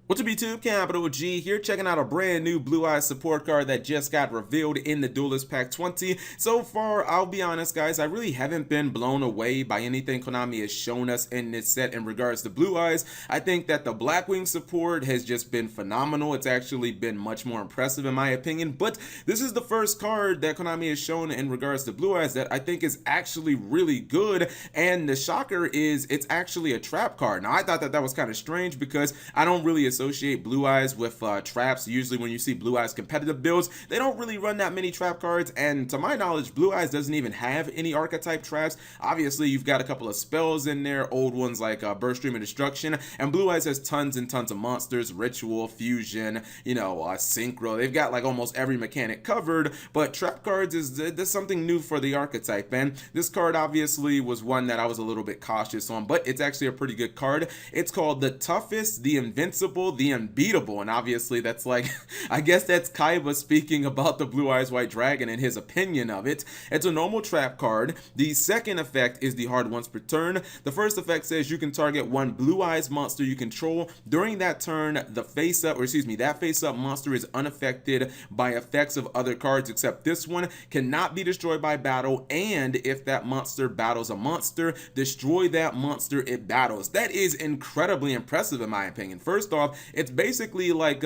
What's up YouTube, Capital G here, checking out a brand new Blue Eyes support card that just got revealed in the Duelist Pack 20. So far, I'll be honest guys, I really haven't been blown away by anything Konami has shown us in this set in regards to Blue Eyes. I think that the Blackwing support has just been phenomenal. It's actually been much more impressive in my opinion, but this is the first card that Konami has shown in regards to Blue Eyes that I think is actually really good, and the shocker is it's actually a trap card. Now I thought that was kind of strange because I don't really associate Blue Eyes with traps. Usually when you see Blue Eyes competitive builds, they don't really run that many trap cards, and to my knowledge Blue Eyes doesn't even have any archetype traps. Obviously you've got a couple of spells in there, old ones like Burst Stream of Destruction, and Blue Eyes has tons and tons of monsters, Ritual, Fusion, Synchro. They've got like almost every mechanic covered, but trap cards is something new for the archetype, and this card obviously was one that I was a little bit cautious on, but it's actually a pretty good card. It's called the Toughest, the Invincible, the Unbeatable, and obviously that's like I guess that's Kaiba speaking about the Blue Eyes White Dragon and his opinion of it. It's a normal trap card. The second effect is the hard once per turn. The first effect says you can target one Blue Eyes monster you control. During that turn, that face up monster is unaffected by effects of other cards except this one, cannot be destroyed by battle, and if that monster battles a monster, destroy that monster it battles. That is incredibly impressive in my opinion. First off, it's basically like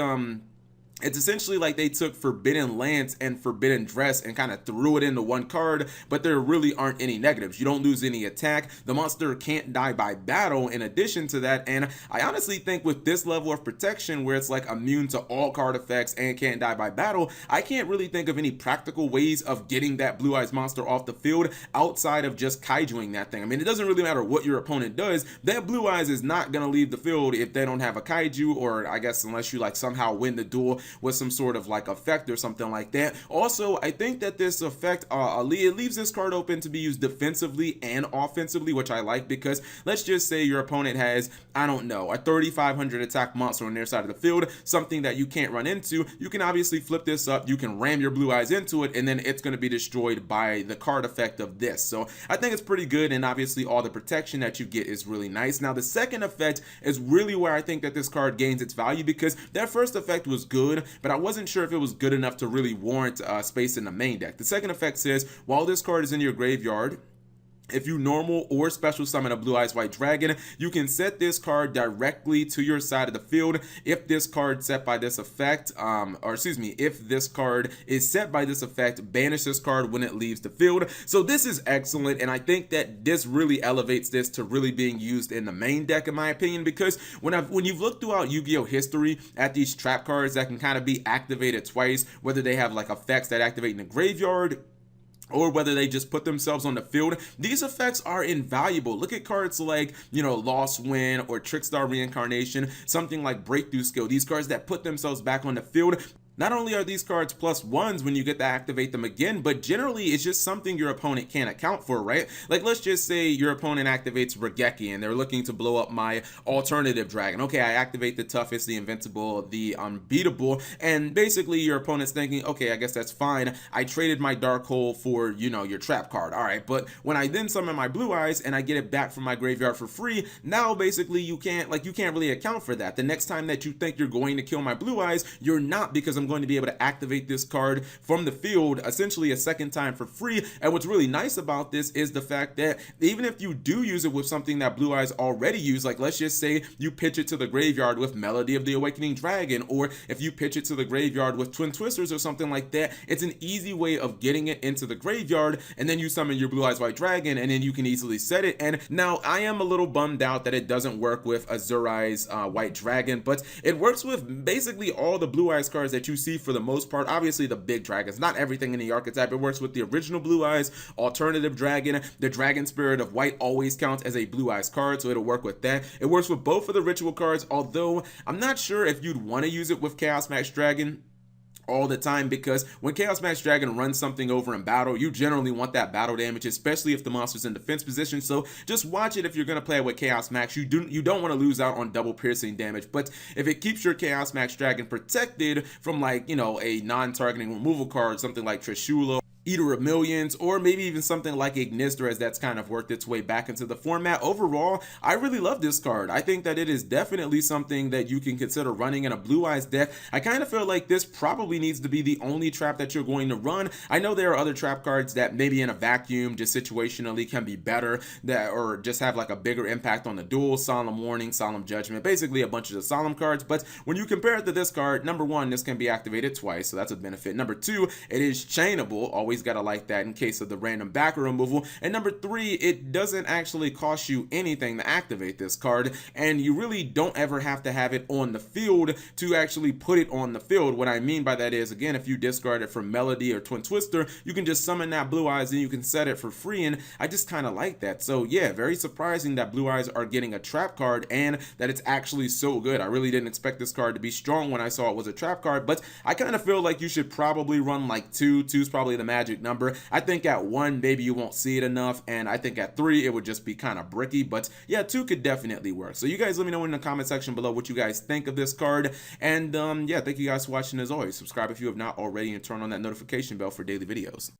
it's essentially like they took Forbidden Lance and Forbidden Dress and kind of threw it into one card, but there really aren't any negatives. You don't lose any attack. The monster can't die by battle in addition to that, and I honestly think with this level of protection where it's like immune to all card effects and can't die by battle, I can't really think of any practical ways of getting that Blue Eyes monster off the field outside of just kaijuing that thing. I mean, it doesn't really matter what your opponent does. That Blue Eyes is not going to leave the field if they don't have a kaiju, or I guess unless you like somehow win the duel with some sort of like effect or something like that. Also, I think that this effect it leaves this card open to be used defensively and offensively, which I like, because let's just say your opponent has, I don't know, a 3500 attack monster on their side of the field, something that you can't run into. You can obviously flip this up, you can ram your Blue Eyes into it, and then it's going to be destroyed by the card effect of this. So I think it's pretty good, and obviously all the protection that you get is really nice. Now the second effect is really where I think that this card gains its value, because that first effect was good, but I wasn't sure if it was good enough to really warrant space in the main deck. The second effect says, while this card is in your graveyard, if you normal or special summon a Blue Eyes White Dragon, you can set this card directly to your side of the field. If this card set by this effect, if this card is set by this effect, banish this card when it leaves the field. So this is excellent, and I think that this really elevates this to really being used in the main deck in my opinion, because when you've looked throughout Yu-Gi-Oh history at these trap cards that can kind of be activated twice, whether they have like effects that activate in the graveyard or whether they just put themselves on the field, these effects are invaluable. Look at cards like, Lost Wind or Trickstar Reincarnation, something like Breakthrough Skill. These cards that put themselves back on the field. Not only are these cards +1s when you get to activate them again, but generally it's just something your opponent can't account for, right? Like let's just say your opponent activates Regeki and they're looking to blow up my alternative dragon. Okay, I activate the Toughest, the Invincible, the Unbeatable, and basically your opponent's thinking, okay, I guess that's fine. I traded my Dark Hole for, your trap card. All right, but when I then summon my Blue Eyes and I get it back from my graveyard for free, now basically you can't really account for that. The next time that you think you're going to kill my Blue Eyes, you're not, because I'm going to be able to activate this card from the field essentially a second time for free. And what's really nice about this is the fact that even if you do use it with something that Blue Eyes already use, like let's just say you pitch it to the graveyard with Melody of the Awakening Dragon, or if you pitch it to the graveyard with Twin Twisters or something like that, it's an easy way of getting it into the graveyard, and then you summon your Blue Eyes White Dragon, and then you can easily set it. And now I am a little bummed out that it doesn't work with Azure Eyes White Dragon, but it works with basically all the Blue Eyes cards that you see for the most part. Obviously the big dragons, not everything in the archetype. It works with the original Blue Eyes, alternative dragon. The Dragon Spirit of White always counts as a Blue Eyes card, so it'll work with that. It works with both of the ritual cards, although I'm not sure if you'd want to use it with Chaos Max Dragon all the time, because when Chaos Max Dragon runs something over in battle, you generally want that battle damage, especially if the monster's in defense position. So just watch it if you're going to play with Chaos Max. You don't want to lose out on double piercing damage, but if it keeps your Chaos Max Dragon protected from a non-targeting removal card, something like Trishula Eater of Millions, or maybe even something like Ignister, as that's kind of worked its way back into the format. Overall, I really love this card. I think that it is definitely something that you can consider running in a Blue Eyes deck. I kind of feel like this probably needs to be the only trap that you're going to run. I know there are other trap cards that maybe in a vacuum, just situationally, can be better, that or just have like a bigger impact on the duel. Solemn Warning, Solemn Judgment, basically a bunch of the Solemn cards. But when you compare it to this card, number one, this can be activated twice, so that's a benefit. Number two, it is chainable. Always gotta like that in case of the random backer removal. And number three, it doesn't actually cost you anything to activate this card, and you really don't ever have to have it on the field to actually put it on the field. What I mean by that is, again, if you discard it from Melody or Twin Twister, you can just summon that Blue Eyes and you can set it for free, and I just kind of like that. So yeah, very surprising that Blue Eyes are getting a trap card and that it's actually so good. I really didn't expect this card to be strong when I saw it was a trap card, but I kind of feel like you should probably run like two. Two's probably the magic number. I think at 1 maybe you won't see it enough, and I think at 3 it would just be kind of bricky, but yeah, 2 could definitely work. So you guys let me know in the comment section below what you guys think of this card, and yeah, thank you guys for watching. As always, subscribe if you have not already and turn on that notification bell for daily videos.